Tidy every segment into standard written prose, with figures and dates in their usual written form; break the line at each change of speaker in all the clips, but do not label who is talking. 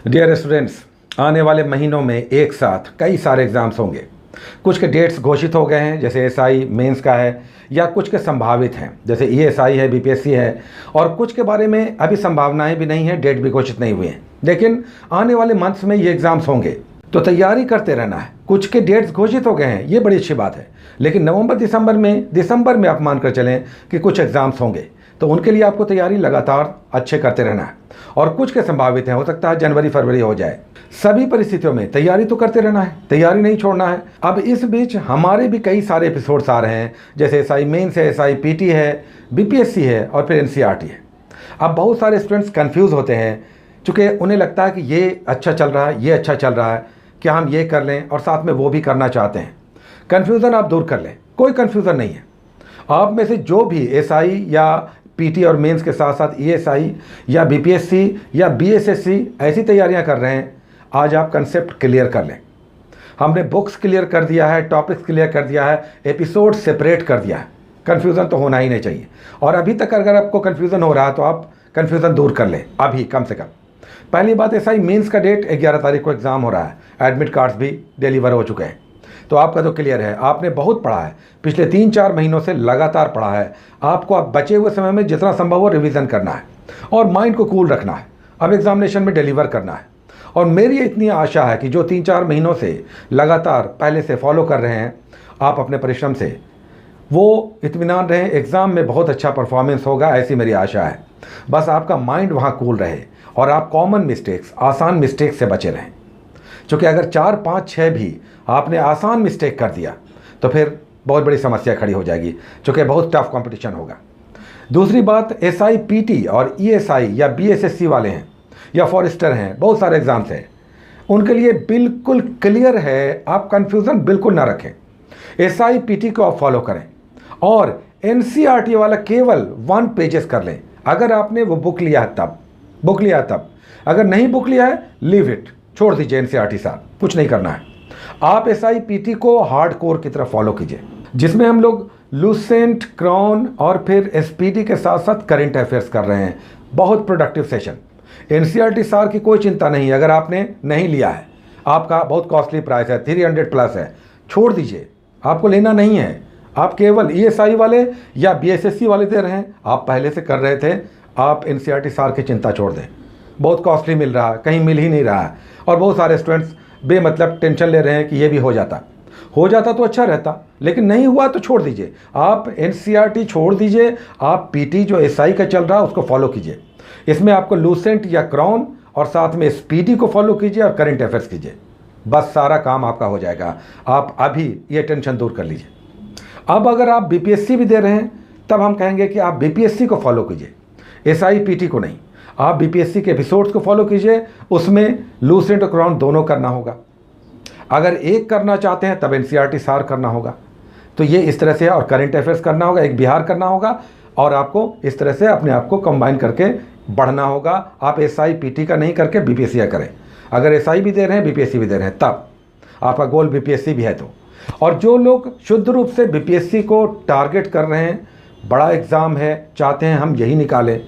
Dear students, आने वाले महीनों में एक साथ कई सारे एग्ज़ाम्स होंगे। कुछ के डेट्स घोषित हो गए हैं, जैसे एसआई मेंस का है, या कुछ के संभावित हैं जैसे ईएसआई है, बीपीएससी है, और कुछ के बारे में अभी संभावनाएं भी नहीं हैं, डेट भी घोषित नहीं हुए हैं। लेकिन आने वाले मंथ्स में ये एग्ज़ाम्स होंगे, तो तैयारी करते रहना है। कुछ के डेट्स घोषित हो गए हैं, ये बड़ी अच्छी बात है, लेकिन नवंबर दिसंबर में आप मानकर चलें कि कुछ एग्ज़ाम्स होंगे, तो उनके लिए आपको तैयारी लगातार अच्छे करते रहना है। और कुछ के संभावित हैं, हो सकता है जनवरी फरवरी हो जाए। सभी परिस्थितियों में तैयारी तो करते रहना है, तैयारी नहीं छोड़ना है। अब इस बीच हमारे भी कई सारे एपिसोड्स आ रहे हैं, जैसे एसआई मेंस है, एसआई पीटी है, बीपीएससी है और फिर एनसीईआरटी है। अब बहुत सारे स्टूडेंट्स कंफ्यूज होते हैं, चूँकि उन्हें लगता है कि ये अच्छा चल रहा है, ये अच्छा चल रहा है, क्या हम ये कर लें और साथ में वो भी करना चाहते हैं। कन्फ्यूज़न आप दूर कर लें, कोई कन्फ्यूज़न नहीं है। आप में से जो भी एसआई या पीटी और मेंस के साथ साथ ईएसआई या बीपीएससी या बीएसएससी ऐसी तैयारियां कर रहे हैं, आज आप कंसेप्ट क्लियर कर लें। हमने बुक्स क्लियर कर दिया है, टॉपिक्स क्लियर कर दिया है, एपिसोड सेपरेट कर दिया है। कन्फ्यूज़न तो होना ही नहीं चाहिए। और अभी तक अगर आपको कन्फ्यूज़न हो रहा है तो आप कन्फ्यूज़न दूर कर लें अभी, कम से कम। पहली बात, एसआई मेंस का डेट 11 तारीख को एग्ज़ाम हो रहा है। एडमिट कार्ड्स भी डिलीवर हो चुके हैं, तो आपका तो क्लियर है। आपने बहुत पढ़ा है, पिछले 3-4 महीनों से लगातार पढ़ा है। आपको अब बचे हुए समय में जितना संभव हो रिवीजन करना है और माइंड को कूल रखना है। अब एग्जामिनेशन में डिलीवर करना है। और मेरी इतनी आशा है कि जो 3-4 महीनों से लगातार पहले से फॉलो कर रहे हैं आप अपने परिश्रम से, वो इत्मीनान रहें, एग्ज़ाम में बहुत अच्छा परफॉर्मेंस होगा, ऐसी मेरी आशा है। बस आपका माइंड वहाँ कूल रहे और आप कॉमन मिस्टेक्स, आसान मिस्टेक्स से बचे रहें। क्योंकि अगर 4, 5, 6 भी आपने आसान मिस्टेक कर दिया तो फिर बहुत बड़ी समस्या खड़ी हो जाएगी, क्योंकि बहुत टफ कंपटीशन होगा। दूसरी बात, एसआई पीटी और ईएसआई या बीएसएससी वाले हैं या फॉरेस्टर हैं, बहुत सारे एग्जाम्स हैं, उनके लिए बिल्कुल क्लियर है। आप कंफ्यूजन बिल्कुल ना रखें। एसआई पीटी को आप फॉलो करें और एनसीईआरटी वाला केवल 1 पेजेस कर लें। अगर आपने वो बुक लिया है तब, अगर नहीं बुक लिया है, लीव इट, छोड़ दीजिए एनसीईआरटी साहब, कुछ नहीं करना है। आप एसआई पीटी को हार्ड कोर की तरफ फॉलो कीजिए, जिसमें हम लोग लूसेंट, क्रॉन और फिर एसपीटी के साथ साथ करंट अफेयर्स कर रहे हैं। बहुत प्रोडक्टिव सेशन। एनसीईआरटी सार की कोई चिंता नहीं, अगर आपने नहीं लिया है, आपका बहुत कॉस्टली प्राइस है, 300 प्लस है, छोड़ दीजिए, आपको लेना नहीं है। आप केवल ईएसआई वाले या बीएसएससी वाले दे रहे हैं, आप पहले से कर रहे थे। आप एनसीईआरटी सार की चिंता छोड़ दें, बहुत कॉस्टली मिल रहा है, कहीं मिल ही नहीं रहा है। और बहुत सारे स्टूडेंट्स बेमतलब टेंशन ले रहे हैं कि ये भी हो जाता तो अच्छा रहता, लेकिन नहीं हुआ तो छोड़ दीजिए। आप एनसीईआरटी छोड़ दीजिए, आप पीटी जो एसआई का चल रहा है उसको फॉलो कीजिए। इसमें आपको लूसेंट या क्रॉन और साथ में एसपीटी को फॉलो कीजिए और करंट अफेयर्स कीजिए, बस सारा काम आपका हो जाएगा। आप अभी ये टेंशन दूर कर लीजिए। अब अगर आप बीपीएससी भी दे रहे हैं, तब हम कहेंगे कि आप बीपीएससी को फॉलो कीजिए, एसआई पीटी को नहीं। आप बीपीएससी के एपिसोड्स को फॉलो कीजिए, उसमें लूसेंट और क्रॉन दोनों करना होगा। अगर एक करना चाहते हैं तब एनसीईआरटी सार करना होगा। तो ये इस तरह से, और करंट अफेयर्स करना होगा, एक बिहार करना होगा, और आपको इस तरह से अपने आप को कंबाइन करके बढ़ना होगा। आप एसआई पीटी का नहीं करके बीपीएससी का करें। अगर एसआई भी दे रहे हैं, बीपीएससी भी दे रहे हैं, तब आपका गोल बीपीएससी भी है तो। और जो लोग शुद्ध रूप से बीपीएससी को टारगेट कर रहे हैं, बड़ा एग्ज़ाम है, चाहते हैं हम यही निकालें,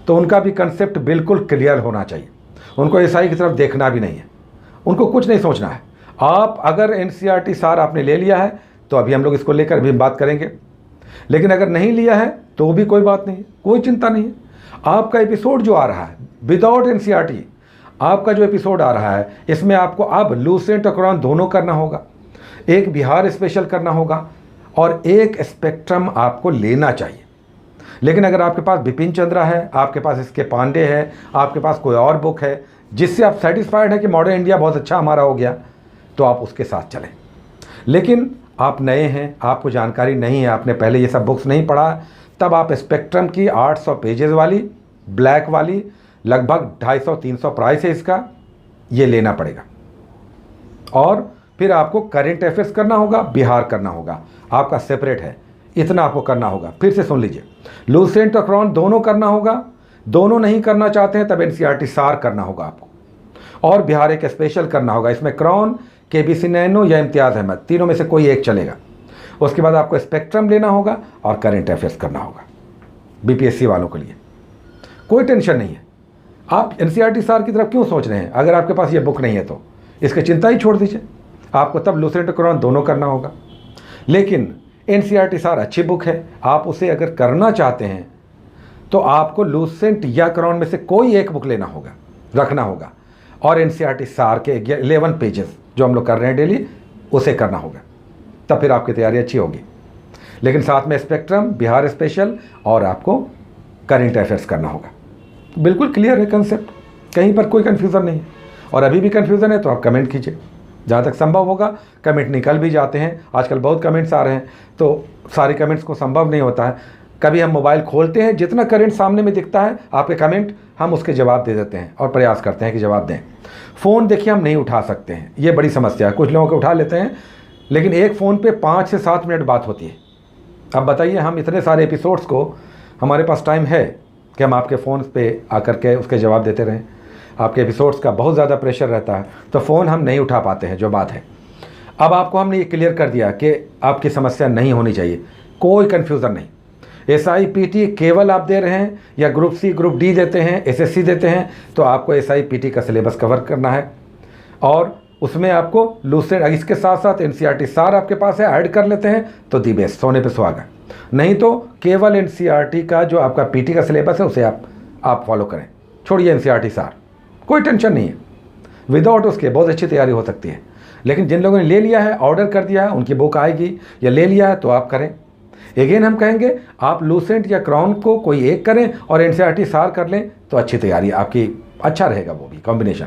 तो उनका भी कंसेप्ट बिल्कुल क्लियर होना चाहिए। उनको एसआई की तरफ देखना भी नहीं है, उनको कुछ नहीं सोचना है। आप अगर एनसीईआरटी सार आपने ले लिया है तो अभी हम लोग इसको लेकर भी बात करेंगे, लेकिन अगर नहीं लिया है तो भी कोई बात नहीं है, कोई चिंता नहीं है। आपका एपिसोड जो आ रहा है विदाउट एनसीईआरटी, आपका जो एपिसोड आ रहा है, इसमें आपको अब लूसेंट और क्रॉन दोनों करना होगा, एक बिहार स्पेशल करना होगा और एक स्पेक्ट्रम आपको लेना चाहिए। लेकिन अगर आपके पास बिपिन चंद्रा है, आपके पास इसके पांडे है, आपके पास कोई और बुक है जिससे आप सेटिस्फाइड है कि मॉडर्न इंडिया बहुत अच्छा हमारा हो गया, तो आप उसके साथ चलें। लेकिन आप नए हैं, आपको जानकारी नहीं है, आपने पहले ये सब बुक्स नहीं पढ़ा, तब आप स्पेक्ट्रम की 800 पेजेस वाली ब्लैक वाली, लगभग 250-300 प्राइस है इसका, ये लेना पड़ेगा। और फिर आपको करंट अफेयर्स करना होगा, बिहार करना होगा, आपका सेपरेट है, इतना आपको करना होगा। फिर से सुन लीजिए, लूसेंट और क्रॉन दोनों करना होगा। दोनों नहीं करना चाहते हैं तब एनसीईआरटी सार करना होगा आपको, और बिहार एक स्पेशल करना होगा। इसमें क्रॉन, केबीसी नैनो या इम्तियाज़ अहमद, तीनों में से कोई एक चलेगा। उसके बाद आपको स्पेक्ट्रम लेना होगा और करंट अफेयर्स करना होगा। बीपीएससी वालों के लिए कोई टेंशन नहीं है। आप एनसीईआरटी सार की तरफ क्यों सोच रहे हैं? अगर आपके पास ये बुक नहीं है तो इसकी चिंता ही छोड़ दीजिए। आपको तब लूसेंट और क्रॉन दोनों करना होगा। लेकिन एनसीईआरटी सार अच्छी बुक है, आप उसे अगर करना चाहते हैं तो आपको लूसेंट या क्रॉन में से कोई एक बुक लेना होगा, रखना होगा, और एनसीईआरटी सार के 11 पेजेस जो हम लोग कर रहे हैं डेली, उसे करना होगा। तब फिर आपकी तैयारी अच्छी होगी। लेकिन साथ में स्पेक्ट्रम, बिहार स्पेशल और आपको करेंट अफेयर्स करना होगा। बिल्कुल क्लियर है कंसेप्ट, कहीं पर कोई कन्फ्यूज़न नहीं है। और अभी भी कन्फ्यूज़न है तो आप कमेंट कीजिए, जहाँ तक संभव होगा। कमेंट निकल भी जाते हैं, आजकल बहुत कमेंट्स आ रहे हैं, तो सारे कमेंट्स को संभव नहीं होता है। कभी हम मोबाइल खोलते हैं, जितना करंट सामने में दिखता है आपके कमेंट, हम उसके जवाब दे देते हैं और प्रयास करते हैं कि जवाब दें। फ़ोन देखिए हम नहीं उठा सकते हैं, ये बड़ी समस्या है। कुछ लोगों को उठा लेते हैं, लेकिन एक फ़ोन पे 5 से 7 मिनट बात होती है। अब बताइए, हम इतने सारे एपिसोड्स को, हमारे पास टाइम है कि हम आपके फ़ोन पे आकर के उसके जवाब देते रहें? आपके एपिसोड्स का बहुत ज़्यादा प्रेशर रहता है, तो फ़ोन हम नहीं उठा पाते हैं, जो बात है। अब आपको हमने ये क्लियर कर दिया कि आपकी समस्या नहीं होनी चाहिए, कोई कन्फ्यूज़न नहीं। SIPT केवल आप दे रहे हैं या ग्रुप C, ग्रुप D देते हैं, SSC देते हैं, तो आपको SIPT का सिलेबस कवर करना है। और उसमें आपको लूसेंट, इसके साथ साथ एनसीईआरटी सार आपके पास है, ऐड कर लेते हैं तो दी बेस्ट, सोने पे सुहागा। नहीं तो केवल एनसीईआरटी का जो आपका पीटी का सिलेबस है उसे आप फॉलो करें, छोड़िए एनसीईआरटी सार, कोई टेंशन नहीं है। विदाउट उसके बहुत अच्छी तैयारी हो सकती है। लेकिन जिन लोगों ने ले लिया है, ऑर्डर कर दिया है, उनकी बुक आएगी, या ले लिया है तो आप करें। अगेन हम कहेंगे, आप लूसेंट या क्रॉन को कोई एक करें और एनसीईआरटी सार कर लें तो अच्छी तैयारी आपकी, अच्छा रहेगा वो भी कॉम्बिनेशन।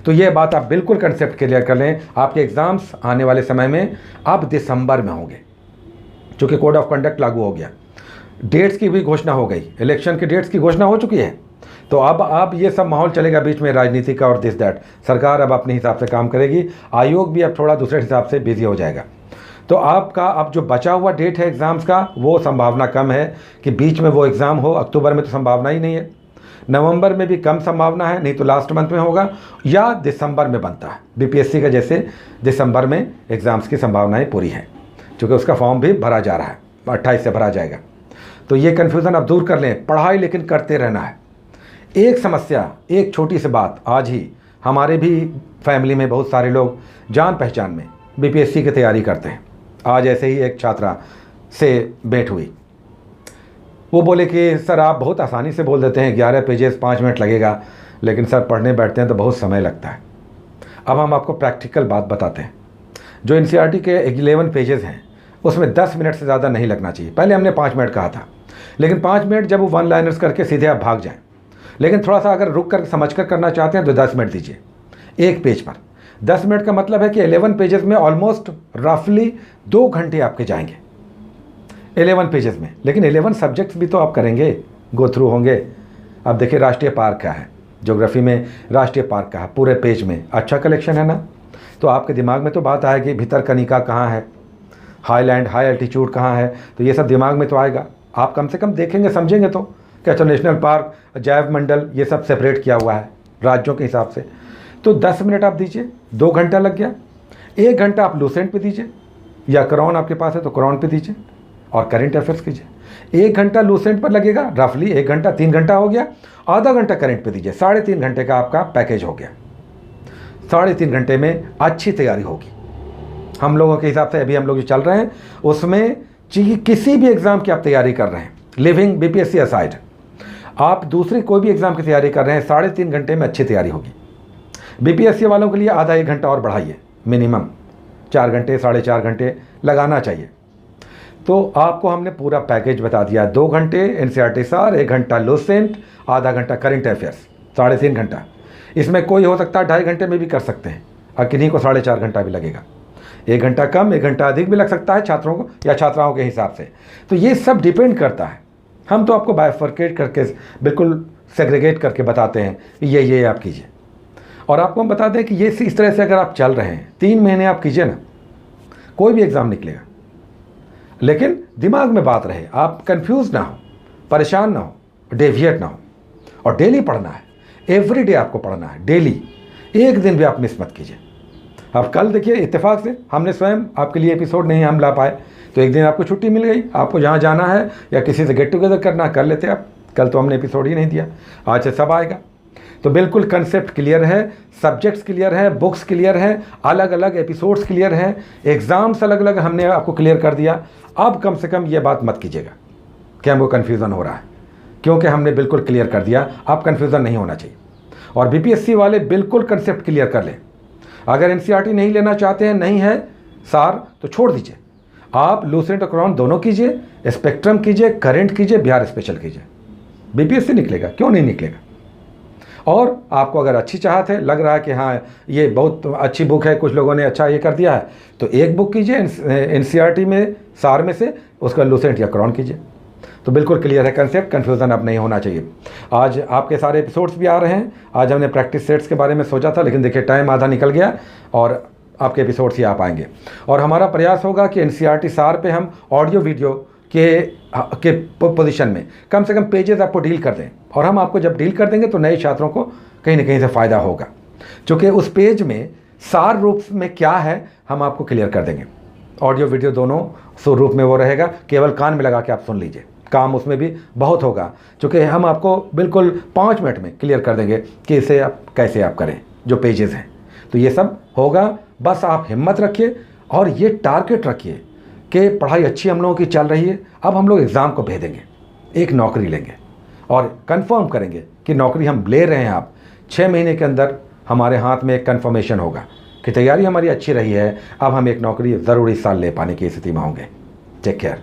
तो ये बात आप बिल्कुल कंसेप्ट क्लियर कर लें। आपके एग्ज़ाम्स आने वाले समय में अब दिसंबर में होंगे, चूँकि कोड ऑफ कंडक्ट लागू हो गया, डेट्स की भी घोषणा हो गई, इलेक्शन की डेट्स की घोषणा हो चुकी है। तो अब ये सब माहौल चलेगा बीच में राजनीति का और दिस दैट। सरकार अब अपने हिसाब से काम करेगी, आयोग भी अब थोड़ा दूसरे हिसाब से बिजी हो जाएगा। तो आपका अब जो बचा हुआ डेट है एग्ज़ाम्स का, वो संभावना कम है कि बीच में वो एग्ज़ाम हो। अक्टूबर में तो संभावना ही नहीं है, नवंबर में भी कम संभावना है, नहीं तो लास्ट मंथ में होगा, या दिसंबर में बनता है बीपीएससी का, जैसे दिसंबर में एग्ज़ाम्स की संभावनाएं पूरी हैं, क्योंकि उसका फॉर्म भी भरा जा रहा है, 28 से भरा जाएगा। तो ये कन्फ्यूज़न आप दूर कर लें, पढ़ाई लेकिन करते रहना है। एक समस्या, एक छोटी सी बात, आज ही हमारे भी फैमिली में बहुत सारे लोग जान पहचान में बीपीएससी की तैयारी करते हैं। आज ऐसे ही एक छात्रा से भेंट हुई, वो बोले कि सर आप बहुत आसानी से बोल देते हैं, 11 पेजेस 5 मिनट लगेगा, लेकिन सर पढ़ने बैठते हैं तो बहुत समय लगता है। अब हम आपको प्रैक्टिकल बात बताते हैं। जो एनसीईआरटी के 11 पेजेस हैं उसमें 10 मिनट से ज़्यादा नहीं लगना चाहिए। पहले हमने 5 मिनट कहा था, लेकिन 5 मिनट जब वो 1 लाइनर्स करके सीधे आप भाग जाएं। लेकिन थोड़ा सा अगर रुक कर समझ कर करना चाहते हैं तो 10 मिनट दीजिए एक पेज पर। 10 मिनट का मतलब है कि 11 पेजेस में ऑलमोस्ट रफली 2 घंटे आपके जाएंगे 11 पेजेस में। लेकिन 11 सब्जेक्ट्स भी तो आप करेंगे, गो थ्रू होंगे। अब देखिए राष्ट्रीय पार्क का है, ज्योग्राफी में राष्ट्रीय पार्क का है, पूरे पेज में अच्छा कलेक्शन है ना, तो आपके दिमाग में तो बात आएगी भितरकनिका कहाँ है, हाईलैंड हाई एल्टीट्यूड कहाँ है, तो ये सब दिमाग में तो आएगा। आप कम से कम देखेंगे समझेंगे तो क्या, तो नेशनल पार्क, जैव मंडल, ये सब सेपरेट किया हुआ है राज्यों के हिसाब से। तो 10 मिनट आप दीजिए, 2 घंटा लग गया। 1 घंटा आप लूसेंट पे दीजिए, या क्रॉन आपके पास है तो क्रॉन पे दीजिए, और करेंट अफेयर्स कीजिए। 1 घंटा लूसेंट पर लगेगा, रफली 1 घंटा, 3 घंटा हो गया। आधा घंटा करेंट पे दीजिए, 3.5 घंटे का आपका पैकेज हो गया। 3.5 घंटे में अच्छी तैयारी होगी। हम लोगों के हिसाब से अभी हम लोग जो चल रहे हैं उसमें किसी भी एग्ज़ाम की आप तैयारी कर रहे हैं, लिविंग बीपीएससी असाइड, आप दूसरी कोई भी एग्ज़ाम की तैयारी कर रहे हैं, 3.5 घंटे में अच्छी तैयारी होगी। बीपीएससी वालों के लिए आधा 1 घंटा और बढ़ाइए, मिनिमम 4 घंटे 4.5 घंटे लगाना चाहिए। तो आपको हमने पूरा पैकेज बता दिया, 2 घंटे एनसीईआरटी सार, 1 घंटा लूसेंट, आधा घंटा करेंट अफेयर्स, 3.5 घंटा। इसमें कोई हो सकता है 2.5 घंटे में भी कर सकते हैं, और किन्हीं को 4.5 घंटा भी लगेगा। 1 घंटा कम, 1 घंटा अधिक भी लग सकता है छात्रों को या छात्राओं के हिसाब से। तो ये सब डिपेंड करता है। हम तो आपको बाइफर्केट करके, बिल्कुल सेग्रीगेट करके बताते हैं, ये आप कीजिए। और आपको हम बता दें कि ये इस तरह से अगर आप चल रहे हैं 3 महीने आप कीजिए ना, कोई भी एग्ज़ाम निकलेगा। लेकिन दिमाग में बात रहे, आप कंफ्यूज ना हो, परेशान ना हो, डेविएट ना हो, और डेली पढ़ना है। एवरी डे आपको पढ़ना है, डेली, एक दिन भी आप मिस मत कीजिए। अब कल देखिए इत्तेफाक से हमने स्वयं आपके लिए एपिसोड नहीं हम ला पाए, तो एक दिन आपको छुट्टी मिल गई, आपको जहाँ जाना है या किसी से गेट टुगेदर करना कर लेते आप। कल तो हमने एपिसोड ही नहीं दिया, आज से सब आएगा। तो बिल्कुल कंसेप्ट क्लियर है, सब्जेक्ट्स क्लियर है, बुक्स क्लियर हैं, अलग अलग एपिसोड्स क्लियर हैं, एग्ज़ाम्स अलग अलग हमने आपको क्लियर कर दिया। अब कम से कम ये बात मत कीजिएगा कि हमको कन्फ्यूज़न हो रहा है, क्योंकि हमने बिल्कुल क्लियर कर दिया। अब कन्फ्यूज़न नहीं होना चाहिए। और बीपीएससी वाले बिल्कुल कंसेप्ट क्लियर कर लें। अगर एनसीईआरटी नहीं लेना चाहते हैं, नहीं है सार, तो छोड़ दीजिए। आप लूसेंट और क्राउन दोनों कीजिए, स्पेक्ट्रम कीजिए, करंट कीजिए, बिहार स्पेशल कीजिए, बीपीएससी निकलेगा, क्यों नहीं निकलेगा। और आपको अगर अच्छी चाहत है, लग रहा है कि हाँ ये बहुत अच्छी बुक है, कुछ लोगों ने अच्छा ये कर दिया है, तो एक बुक कीजिए एनसीईआरटी में सार में से, उसका लूसेंट या क्राउन कीजिए। तो बिल्कुल क्लियर है कंसेप्ट, कन्फ्यूज़न अब नहीं होना चाहिए। आज आपके सारे एपिसोड्स भी आ रहे हैं। आज हमने प्रैक्टिस सेट्स के बारे में सोचा था, लेकिन देखिए टाइम आधा निकल गया और आपके एपिसोड्स ही आ पाएंगे। और हमारा प्रयास होगा कि एनसीईआरटी सार पे हम ऑडियो वीडियो के पोजीशन में कम से कम पेजेस आपको डील कर दें। और हम आपको जब डील कर देंगे तो नए छात्रों को कहीं ना कहीं से फ़ायदा होगा, क्योंकि उस पेज में सार रूप में क्या है हम आपको क्लियर कर देंगे। ऑडियो वीडियो दोनों स्वरूप में वो रहेगा, केवल कान में लगा के आप सुन लीजिए, काम उसमें भी बहुत होगा, क्योंकि हम आपको बिल्कुल 5 मिनट में क्लियर कर देंगे कि इसे आप कैसे आप करें, जो पेजेस हैं। तो ये सब होगा, बस आप हिम्मत रखिए और ये टारगेट रखिए कि पढ़ाई अच्छी हम लोगों की चल रही है। अब हम लोग एग्ज़ाम को भेजेंगे, एक नौकरी लेंगे और कंफर्म करेंगे कि नौकरी हम ले रहे हैं। आप 6 महीने के अंदर हमारे हाथ में एक कन्फर्मेशन होगा कि तैयारी हमारी अच्छी रही है, अब हम एक नौकरी ज़रूर इस साल ले पाने की स्थिति में होंगे। Take care.